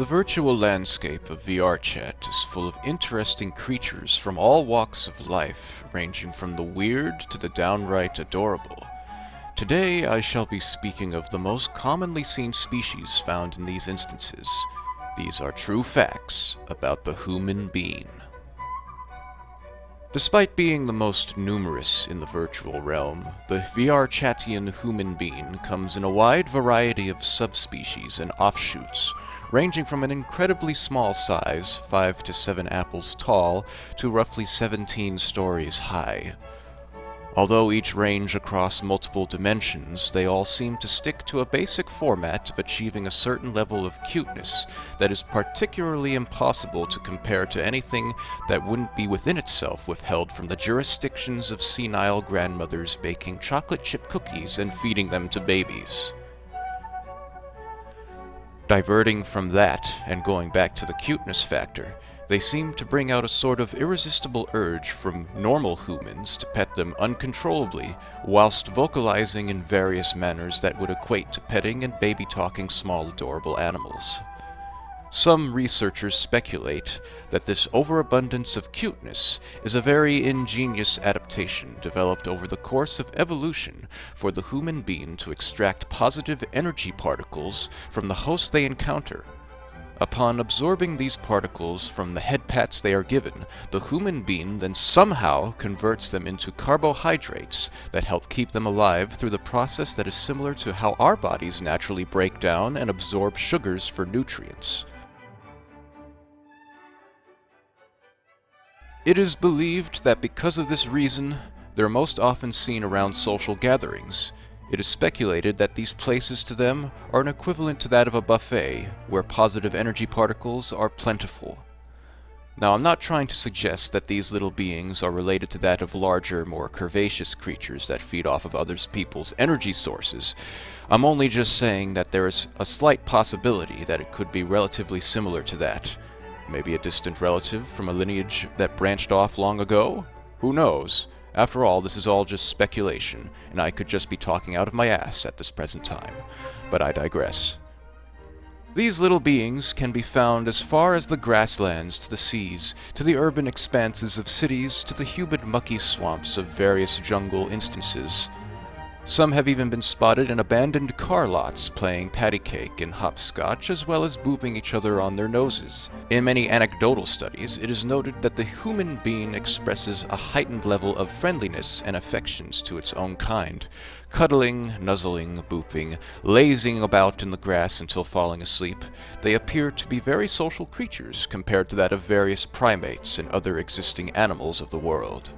The virtual landscape of VRChat is full of interesting creatures from all walks of life, ranging from the weird to the downright adorable. Today I shall be speaking of the most commonly seen species found in these instances. These are true facts about the Hoomin Bean. Despite being the most numerous in the virtual realm, the VRChatian Hoomin Bean comes in a wide variety of subspecies and offshoots, ranging from an incredibly small size, 5 to 7 apples tall, to roughly 17 stories high. Although each range across multiple dimensions, they all seem to stick to a basic format of achieving a certain level of cuteness that is particularly impossible to compare to anything that wouldn't be within itself withheld from the jurisdictions of senile grandmothers baking chocolate chip cookies and feeding them to babies. Diverting from that, and going back to the cuteness factor, they seem to bring out a sort of irresistible urge from normal humans to pet them uncontrollably, whilst vocalizing in various manners that would equate to petting and baby-talking small adorable animals. Some researchers speculate that this overabundance of cuteness is a very ingenious adaptation developed over the course of evolution for the Hoomin Bean to extract positive energy particles from the host they encounter. Upon absorbing these particles from the head pats they are given, the Hoomin Bean then somehow converts them into carbohydrates that help keep them alive through the process that is similar to how our bodies naturally break down and absorb sugars for nutrients. It is believed that because of this reason, they're most often seen around social gatherings. It is speculated that these places to them are an equivalent to that of a buffet, where positive energy particles are plentiful. Now, I'm not trying to suggest that these little beings are related to that of larger, more curvaceous creatures that feed off of other people's energy sources. I'm only just saying that there is a slight possibility that it could be relatively similar to that. Maybe a distant relative from a lineage that branched off long ago? Who knows? After all, this is all just speculation, and I could just be talking out of my ass at this present time. But I digress. These little beings can be found as far as the grasslands to the seas, to the urban expanses of cities, to the humid mucky swamps of various jungle instances. Some have even been spotted in abandoned car lots playing patty cake and hopscotch, as well as booping each other on their noses. In many anecdotal studies, it is noted that the Hoomin Bean expresses a heightened level of friendliness and affections to its own kind, cuddling, nuzzling, booping, lazing about in the grass until falling asleep. They appear to be very social creatures compared to that of various primates and other existing animals of the world.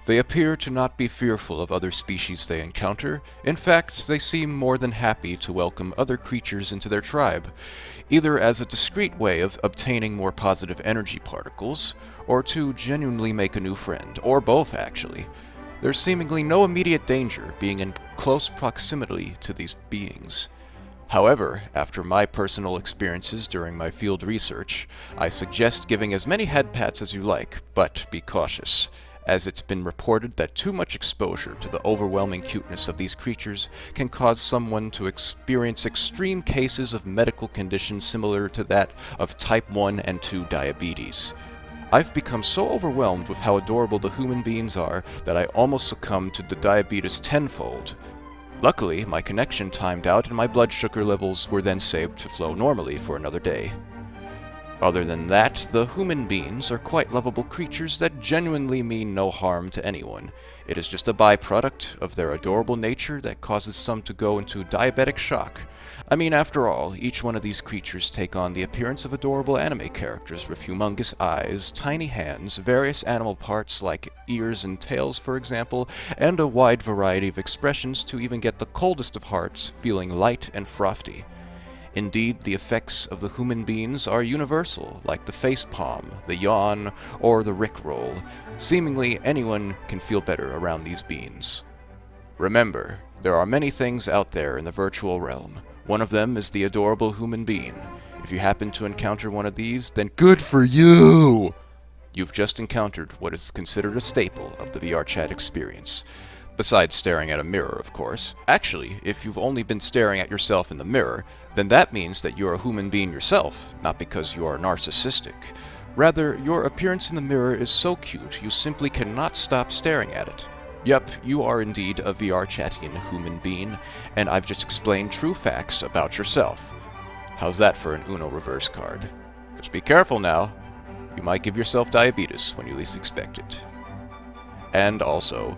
They appear to not be fearful of other species they encounter. In fact, they seem more than happy to welcome other creatures into their tribe, either as a discreet way of obtaining more positive energy particles, or to genuinely make a new friend, or both actually. There's seemingly no immediate danger being in close proximity to these beings. However, after my personal experiences during my field research, I suggest giving as many head pats as you like, but be cautious, as it's been reported that too much exposure to the overwhelming cuteness of these creatures can cause someone to experience extreme cases of medical conditions similar to that of type 1 and 2 diabetes. I've become so overwhelmed with how adorable the Hoomin Beans are that I almost succumbed to the diabetes tenfold. Luckily, my connection timed out and my blood sugar levels were then saved to flow normally for another day. Other than that, the Hoomin Beans are quite lovable creatures that genuinely mean no harm to anyone. It is just a byproduct of their adorable nature that causes some to go into diabetic shock. I mean, after all, each one of these creatures take on the appearance of adorable anime characters with humongous eyes, tiny hands, various animal parts like ears and tails, for example, and a wide variety of expressions to even get the coldest of hearts feeling light and frothy. Indeed, the effects of the Hoomin Beans are universal, like the facepalm, the yawn, or the rickroll. Seemingly anyone can feel better around these beans. Remember, there are many things out there in the virtual realm. One of them is the adorable Hoomin Bean. If you happen to encounter one of these, then good for you! You've just encountered what is considered a staple of the VRChat experience. Besides staring at a mirror, of course. Actually, if you've only been staring at yourself in the mirror, then that means that you're a Hoomin Bean yourself, not because you are narcissistic. Rather, your appearance in the mirror is so cute you simply cannot stop staring at it. Yep, you are indeed a VRChatian Hoomin Bean, and I've just explained true facts about yourself. How's that for an Uno reverse card? Just be careful now. You might give yourself diabetes when you least expect it. And also...